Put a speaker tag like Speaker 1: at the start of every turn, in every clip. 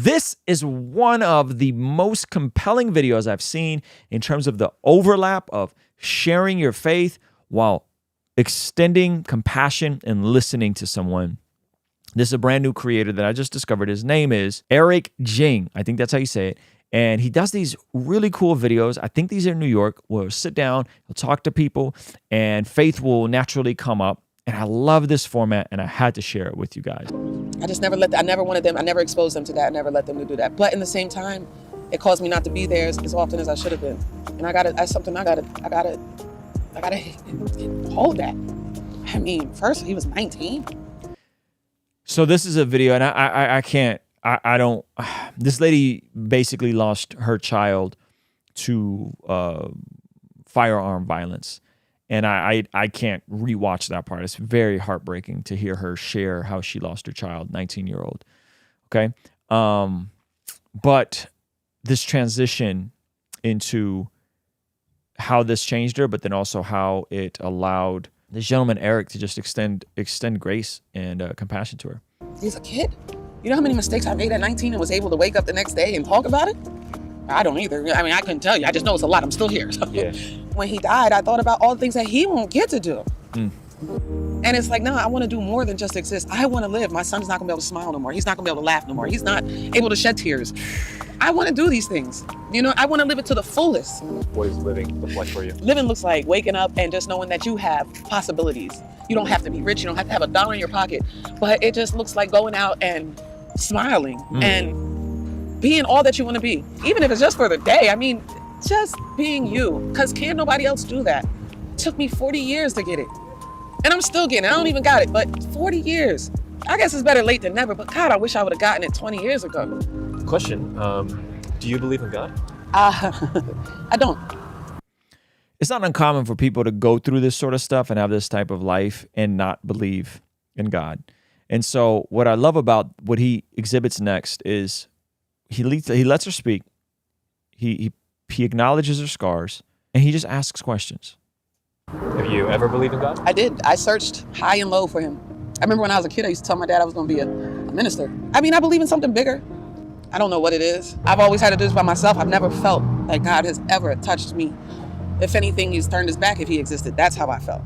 Speaker 1: This is one of the most compelling videos I've seen in terms of the overlap of sharing your faith while extending compassion and listening to someone. This is a brand new creator that I just discovered. His name is Eric Jing. I think that's how you say it. And he does these really cool videos. I think these are in New York. We'll sit down, he'll talk to people, and faith will naturally come up. And I love this format, and I had to share it with you guys.
Speaker 2: I just never I never wanted them, I never exposed them to that. I never let them to do that. But in the same time, it caused me not to be there as often as I should have been. And I gotta hold that. I mean, first he was 19.
Speaker 1: So this is a video, and I don't, this lady basically lost her child to firearm violence. And I can't rewatch that part. It's very heartbreaking to hear her share how she lost her child, 19-year-old. Okay. But this transition into how this changed her, but then also how it allowed this gentleman, Eric, to just extend grace and compassion to her.
Speaker 2: He's a kid. You know how many mistakes I made at 19 and was able to wake up the next day and talk about it? I don't either. I mean, I couldn't tell you. I just know it's a lot. I'm still here. So. Yeah. When he died, I thought about all the things that he won't get to do. And it's like, no, I want to do more than just exist. I want to live. My son's not going to be able to smile no more. He's not going to be able to laugh no more. He's not able to shed tears. I want to do these things. You know, I want to live it to the fullest.
Speaker 3: What does living look like for you?
Speaker 2: Living looks like waking up and just knowing that you have possibilities. You don't have to be rich. You don't have to have $1 in your pocket. But it just looks like going out and smiling and being all that you want to be. Even if it's just for the day. I mean, just being you. Because can't nobody else do that. It took me 40 years to get it. And I'm still getting it. I don't even got it, but 40 years. I guess it's better late than never, but God, I wish I would have gotten it 20 years ago.
Speaker 3: Question, do you believe in God?
Speaker 2: I don't.
Speaker 1: It's not uncommon for people to go through this sort of stuff and have this type of life and not believe in God. And so what I love about what he exhibits next is he lets her speak. He acknowledges her scars, and he just asks questions.
Speaker 3: Have you ever believed in God?
Speaker 2: I did. I searched high and low for him. I remember when I was a kid, I used to tell my dad I was going to be a minister. I mean, I believe in something bigger. I don't know what it is. I've always had to do this by myself. I've never felt like God has ever touched me. If anything, he's turned his back if he existed. That's how I felt.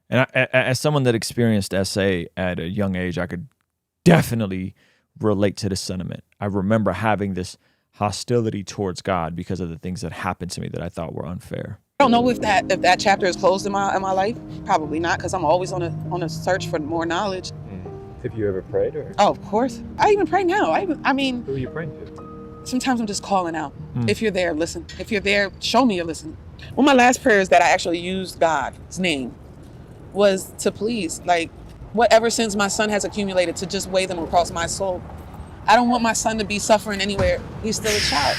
Speaker 1: And as someone that experienced SA at a young age, I could definitely relate to this sentiment. I remember having this hostility towards God because of the things that happened to me that I thought were unfair.
Speaker 2: I don't know if that chapter is closed in my life. Probably not, because I'm always on a search for more knowledge.
Speaker 3: Have you ever prayed? Or?
Speaker 2: Oh, of course. I even pray now. I mean,
Speaker 3: who are you praying to?
Speaker 2: Sometimes I'm just calling out. If you're there, listen. If you're there, show me you listen. One of my last prayers that I actually used God's name was to please, like, whatever sins my son has accumulated, to just weigh them across my soul. I don't want my son to be suffering anywhere. He's still a child.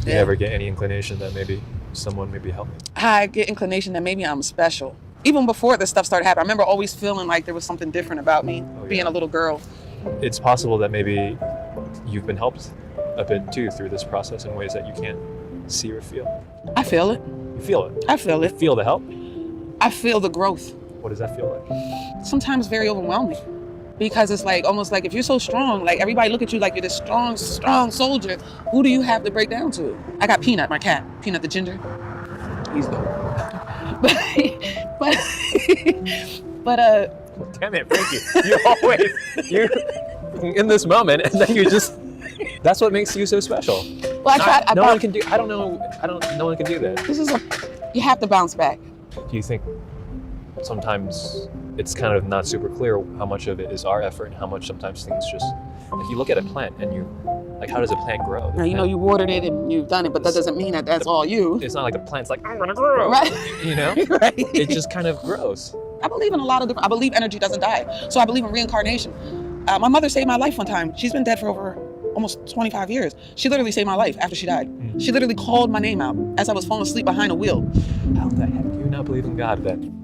Speaker 3: Do you ever get any inclination that maybe someone maybe help me?
Speaker 2: I get inclination that maybe I'm special. Even before this stuff started happening, I remember always feeling like there was something different about me, being a little girl.
Speaker 3: It's possible that maybe you've been helped a bit too through this process in ways that you can't see or feel.
Speaker 2: I feel it.
Speaker 3: You feel it?
Speaker 2: I feel it.
Speaker 3: You feel the help?
Speaker 2: I feel the growth.
Speaker 3: What does that feel like?
Speaker 2: Sometimes very overwhelming. Because it's like, almost like if you're so strong, like everybody look at you like you're this strong soldier, who do you have to break down to? I got Peanut, my cat. Peanut the ginger. He's dope. But
Speaker 3: damn it, Frankie. You in this moment, and then you just, that's what makes you so special.
Speaker 2: Well,
Speaker 3: no one can do, no one can do that.
Speaker 2: You have to bounce back.
Speaker 3: Do you think sometimes it's kind of not super clear how much of it is our effort and how much sometimes things just, like you look at a plant and you, like, how does a plant grow?
Speaker 2: Now, you know, you watered it and you've done it, but that doesn't mean that that's all you.
Speaker 3: It's not like the plant's like, I'm gonna grow,
Speaker 2: right?
Speaker 3: You know?
Speaker 2: Right.
Speaker 3: It just kind of grows.
Speaker 2: I believe in a lot of different, I believe energy doesn't die. So I believe in reincarnation. My mother saved my life one time. She's been dead for over almost 25 years. She literally saved my life after she died. She literally called my name out as I was falling asleep behind a wheel.
Speaker 3: How the heck do you not believe in God then?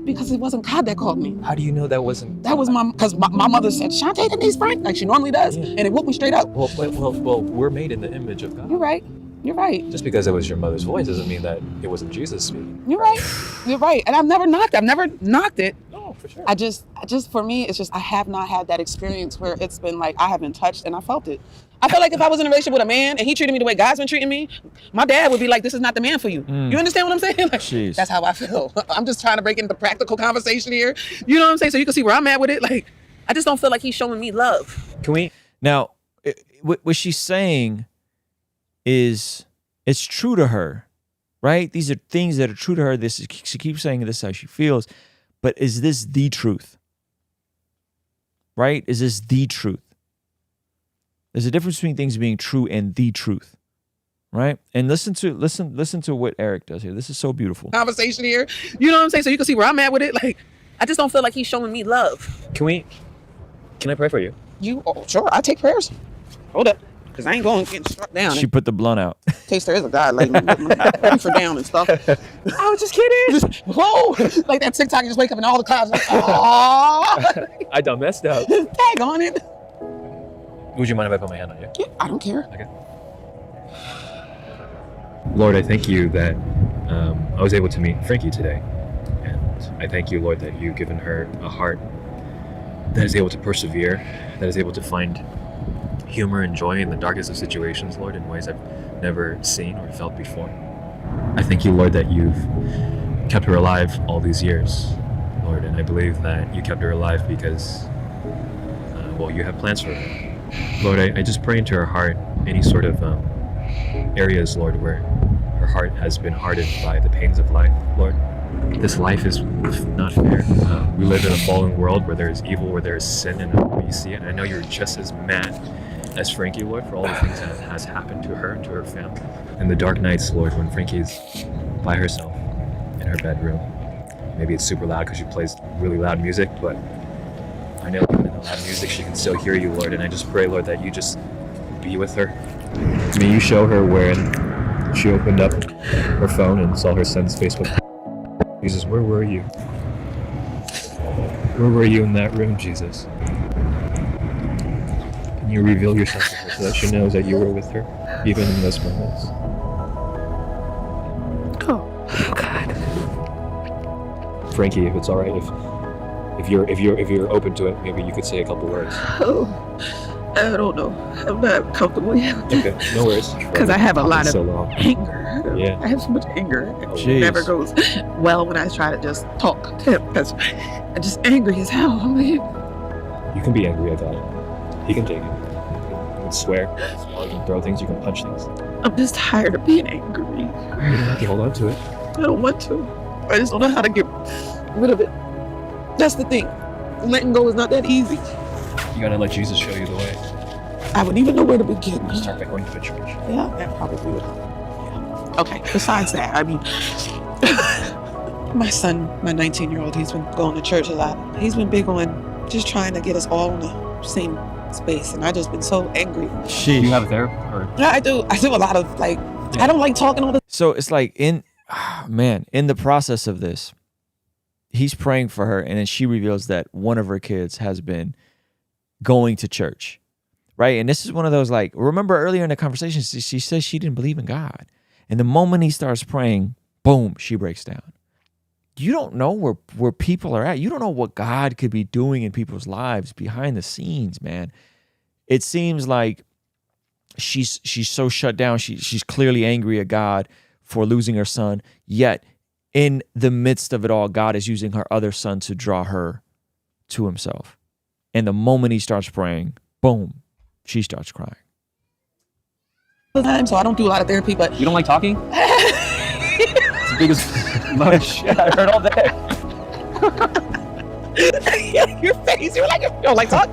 Speaker 2: Because it wasn't God that called me.
Speaker 3: How do you know that wasn't?
Speaker 2: That was because my mother said, Shantae, Denise Frank, like she normally does. And it woke me straight up.
Speaker 3: Well, we're made in the image of God.
Speaker 2: You're right. You're right.
Speaker 3: Just because it was your mother's voice doesn't mean that it wasn't Jesus speaking.
Speaker 2: You're right. You're right. And I've never knocked it.
Speaker 3: No, for sure.
Speaker 2: I just for me, it's just I have not had that experience where it's been like I have been touched and I felt it. I feel like if I was in a relationship with a man and he treated me the way God's been treating me, my dad would be like, "This is not the man for you." You understand what I'm saying? Like,
Speaker 1: Jeez.
Speaker 2: that's how I feel. I'm just trying to break into practical conversation here. You know what I'm saying? So you can see where I'm at with it. Like, I just don't feel like he's showing me love.
Speaker 3: Can we?
Speaker 1: Now, what she's saying is it's true to her, right? These are things that are true to her. She keeps saying this is how she feels, but is this the truth? Right? Is this the truth? There's a difference between things being true and the truth, right? And listen to what Eric does here. This is so beautiful.
Speaker 2: Conversation here. You know what I'm saying? So you can see where I'm at with it. Like, I just don't feel like he's showing me love.
Speaker 3: Can I pray for you?
Speaker 2: Sure, I take prayers. Hold up. Because I ain't going to get struck down.
Speaker 1: She put the blunt out.
Speaker 2: In case there is a guy like me for down and stuff. I was just kidding. Whoa. Like that TikTok, you just wake up and all the clouds like, oh.
Speaker 3: I done messed up.
Speaker 2: Tag on it.
Speaker 3: Would you mind if I put my hand on you?
Speaker 2: Yeah, I don't care.
Speaker 3: Okay. Lord, I thank you that I was able to meet Frankie today. And I thank you, Lord, that you've given her a heart that is able to persevere, that is able to find humor and joy in the darkest of situations, Lord, in ways I've never seen or felt before. I thank you, Lord, that you've kept her alive all these years, Lord, and I believe that you kept her alive because, you have plans for her. Lord, I just pray into her heart any sort of areas, Lord, where her heart has been hardened by the pains of life, Lord. This life is not fair. We live in a fallen world where there is evil, where there is sin, and we see it. And I know you're just as mad as Frankie, Lord, for all the things that has happened to her and to her family. In the dark nights, Lord, when Frankie's by herself in her bedroom, maybe it's super loud because she plays really loud music, but I know even in the loud music she can still hear you, Lord. And I just pray, Lord, that you just be with her. May you show her when she opened up her phone and saw her son's Facebook. Jesus, where were you? Where were you in that room, Jesus? Can you reveal yourself to her so that she knows that you were with her, even in those moments?
Speaker 2: Oh, God.
Speaker 3: Frankie, if it's all right, if you're open to it, maybe you could say a couple words.
Speaker 2: Oh, I don't know. I'm not comfortable yet.
Speaker 3: Okay, no worries.
Speaker 2: Because I have a lot of
Speaker 3: so
Speaker 2: anger.
Speaker 3: Yeah.
Speaker 2: I have so much anger.
Speaker 1: Jeez.
Speaker 2: It never goes well when I try to just talk to him because I'm just angry as hell. I mean,
Speaker 3: You can be angry, I got it. He can take it. You can swear, you can throw things, you can punch things.
Speaker 2: I'm just tired of being angry.
Speaker 3: You don't have to hold on to it.
Speaker 2: I don't want to. I just don't know how to get rid of it. That's the thing. Letting go is not that easy.
Speaker 3: You gotta let Jesus show you the way.
Speaker 2: I wouldn't even know where to begin.
Speaker 3: Start by going to a church.
Speaker 2: Yeah, that probably would help. Yeah. Okay, besides that, I mean, my son, my 19-year-old, he's been going to church a lot. He's been big on just trying to get us all in the same space, and I've just been so angry.
Speaker 3: Do you have a therapist? Or?
Speaker 2: Yeah, I do a lot of, like, I don't like talking all the
Speaker 1: So it's like in the process of this, he's praying for her, and then she reveals that one of her kids has been going to church, right? And this is one of those, like, remember earlier in the conversation, she says she didn't believe in God. And the moment he starts praying, boom, she breaks down. You don't know where people are at. You don't know what God could be doing in people's lives behind the scenes, man. It seems like she's so shut down. She's clearly angry at God for losing her son, yet in the midst of it all, God is using her other son to draw her to himself. And the moment he starts praying, boom, she starts crying.
Speaker 2: time, so I don't do a lot of therapy, but
Speaker 3: You don't like talking? It's the biggest load of shit I heard all day.
Speaker 2: your face, you're like, you don't like talk.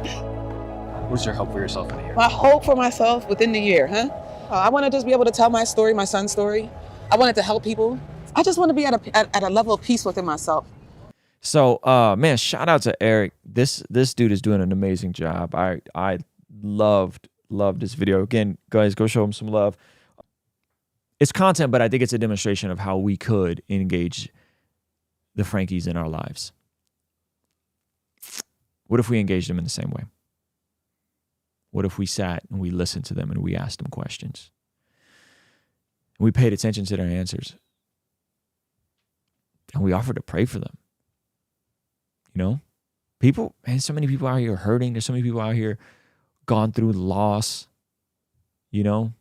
Speaker 3: What's your hope for yourself in a year?
Speaker 2: My hope for myself within the year, huh? I want to just be able to tell my story, my son's story. I wanted to help people. I just want to be at a level of peace within myself.
Speaker 1: So, man, shout out to Eric. This dude is doing an amazing job. I loved this video. Again, guys, go show him some love. It's content, but I think it's a demonstration of how we could engage the Frankies in our lives. What if we engaged them in the same way? What if we sat and we listened to them and we asked them questions? And we paid attention to their answers. And we offered to pray for them. You know, people, man, so many people out here hurting. There's so many people out here gone through loss, you know,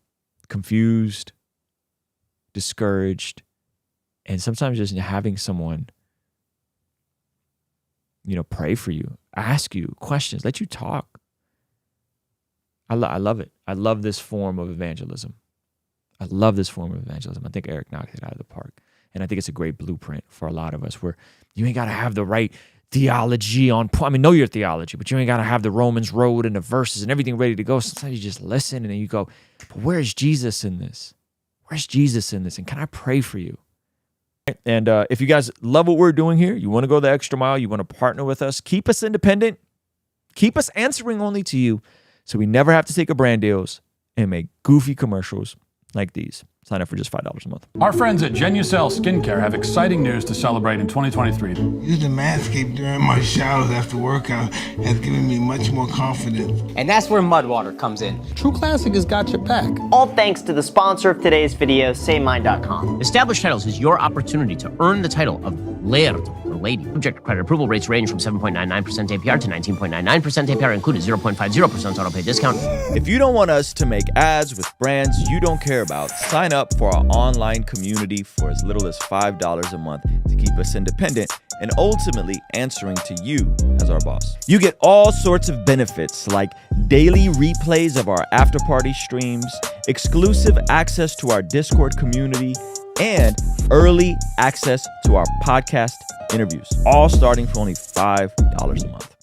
Speaker 1: confused, discouraged. And sometimes just having someone, you know, pray for you, ask you questions, let you talk. I love it. I love this form of evangelism. I think Eric knocked it out of the park. And I think it's a great blueprint for a lot of us, where you ain't got to have the right theology on point. I mean, know your theology, but you ain't got to have the Romans road and the verses and everything ready to go. Sometimes you just listen and then you go, but where's Jesus in this? Where's Jesus in this? And can I pray for you? And if you guys love what we're doing here, you want to go the extra mile, you want to partner with us, keep us independent, keep us answering only to you, so we never have to take a brand deals and make goofy commercials like these. Sign up for just $5 a month.
Speaker 4: Our friends at Genucel Skincare have exciting news to celebrate in 2023.
Speaker 5: Using Manscaped during my showers after workout has given me much more confidence.
Speaker 6: And that's where Mudwater comes in.
Speaker 5: True Classic has got your back.
Speaker 6: All thanks to the sponsor of today's video, SaveMine.com.
Speaker 7: Established Titles is your opportunity to earn the title of Laird or Lady. Subject to credit approval, rates range from 7.99% APR to 19.99% APR, included 0.50% auto pay discount.
Speaker 1: If you don't want us to make ads with brands you don't care about, sign up for our online community for as little as $5 a month to keep us independent and ultimately answering to you as our boss. You get all sorts of benefits like daily replays of our after party streams, exclusive access to our Discord community, and early access to our podcast interviews, all starting for only $5 a month.